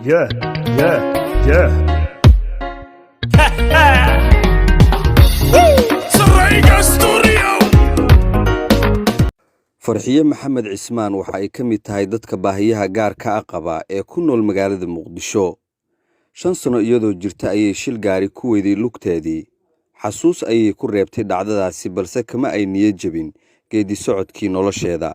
Yeah, yeah, yeah. farxiye maxamed cismaan waxa ay ka mid tahay dadka baahiyaha gaarka ah qaba ee ku nool magaalada muqdisho 5 sano iyadoo jirta ayay shil gaari ku weyday lugteedii xasuus ayay ku reebtay dhacdadaasi balse kama ay niyad jabin geedi socodkii nolosheeda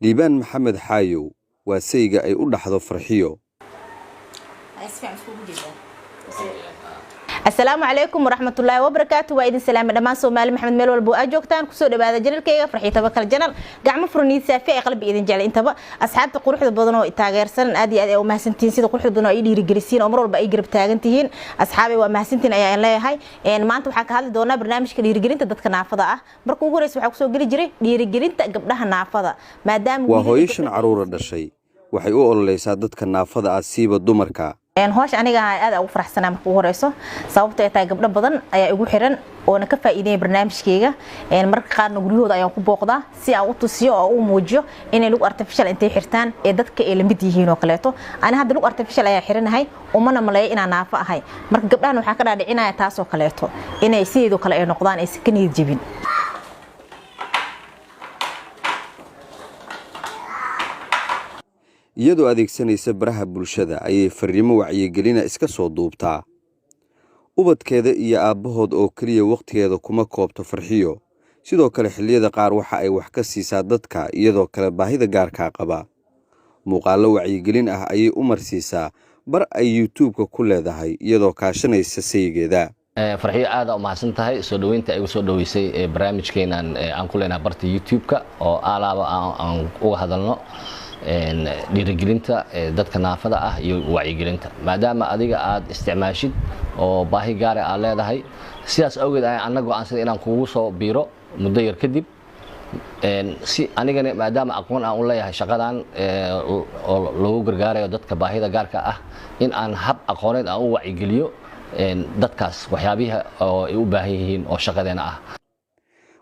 liibaan maxamed xaayow waa sayga ay u dhaxdo farxiyo السلام عليكم ورحمة الله وبركاته وإذن سلام دمان سومالي محمد ميل والبو أجوكتان كسو دبادة جنال كيغا فرحي تبكال جنال قاعمة فروني سافي قلبي إذن جالي انتبا أصحاب تقروح دبادنو إتاغير سنن آدي ومهسنتين سيدا قروح دبادنو إيدي رجلسين أمرو البا إيقرب تاغنتهين أصحابي ومهسنتين أيان لاي هاي إن ما أنتو حاك هالي دونا برنامج كدي رجلين تددك نافضة مركو غوريس وحاك سو قلي جري دي رجلين تقبلها نافضة مادام وهويشن عرورة دشي waxay u ololeysaa dadka naafada ah siiba dumarka hoosh aniga aad ugu faraxsanaa markuu horeyso sababtoo ay tahay gabdho badan ayaa igu xiran oo na ka faa'iideeyay barnaamijkayga marka qaarna guryahooda ayaan ku booqdaa si aan u tusiyo oo u muujiyo inay lug artificial intay xirtaan ee dadka ay la mid yihiin oo kaleeto ana hadda lug artificial ayaa xiranahay umana maleeyo inaan naafo ahay marka gabdhahan waxa ka dhaadhicinaya taas oo kaleeto inay sideedo kale ay noqdaan ay si ka niyad jabin iyadoo adeegsanaysa baraha bulshada ayay fariimo wacyigelina iska soo duubtaa ubadkeeda iyo aabahood oo kaliya waqtigeeda kuma koobto farxiyo sidoo kale xilliyada qaar waxa ay wax ka siisaa dadka iyadoo kale baahida gaarka qaba muuqaalo wacyigelin ah ayay u marsiisaa bar ay YouTube-ka ku leedahay iyadoo kaashanaysa saygeeda farxiyo aad u mahadsan tahay soo dhaweynta ay soo dhaweysay barnaamijkeenan aan ku leenahay barta YouTube-ka oo alaaba aan uga hadalno dhiirigelinta dadka naafada ah iyo wacyigelinta maadaama adiga aad isticmaashid oo baahi gaar ah leedahay sidaas awgeed ay anagu aan sida inaan kugu soo biiro muddo yar kadib si anigana maadaama aqoon aan u leeyahay shaqadan oo loogu gargaarayo dadka baahida gaarka ah in aan hab aqooneed aan u wacyigeliyo dadkaas waxyaabaha oo ay u baahan yihiin oo shaqadeena ah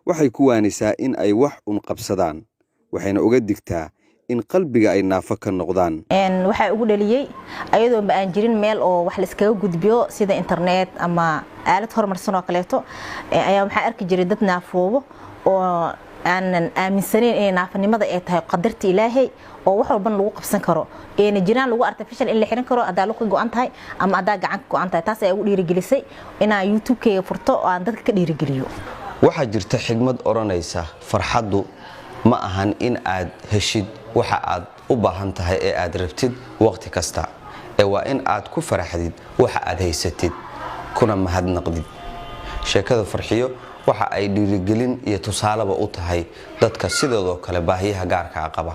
waxay ku waanisaa in ay wax un qabsadaan waxayna uga digtaa in qalbiga ay naafo ka noqdaan waxa ugu dhaliyay ayadoo ma aan jirin meel oo wax la iskaga gudbiyo sida internet ama aalad horumarsan oo kaleeto ayaa waxa arki jiray dad naafoobo oo aanan aaminsaneyn in naafanimada ay tahay qadarta Ilaahay oo wax walba lagu qabsan karo ee jiraan lagu artificial in la xiran karo adaa lagu go'an tahay ama adaa gacan ku go'an tahay taas ay ugu dhiirigelisay inaan YouTube-kayga furto oo aan dadka ka dhiirigeliyo waxa jirta xigmad oranaysa farxadu ma ahan in aad heshid waxa aad u baahan tahay ee aad rabtid waqti kasta ee waa in aad ku faraxdid waxa aad haysatid kuna mahadnaqdid sheekada farxiyo waxa ay dhiirigelin iyo tusaalaba u tahay dadka sidoo kale baahiyaha gaarka ah qaba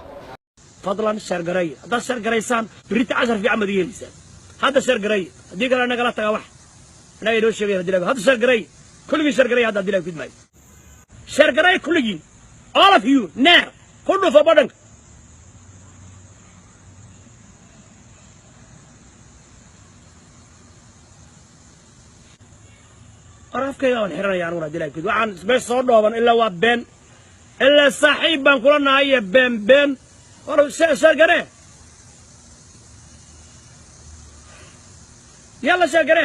fadlan shargaray hada shargaraysan birita 10 fi amad yeelisa hada shargaray hadii kala naga la taga wax anay loo sheegay hadii hada shargaray kulligii shargaray hada dilay fidmay shargaray kulligii all of you now kullu fa badan arafkayga aan xiranayaan una dilay kid waxaan isbees soo dhooban ilaa waa been ilaa saaxiib baan kula nahay been waro shargare yalla shargare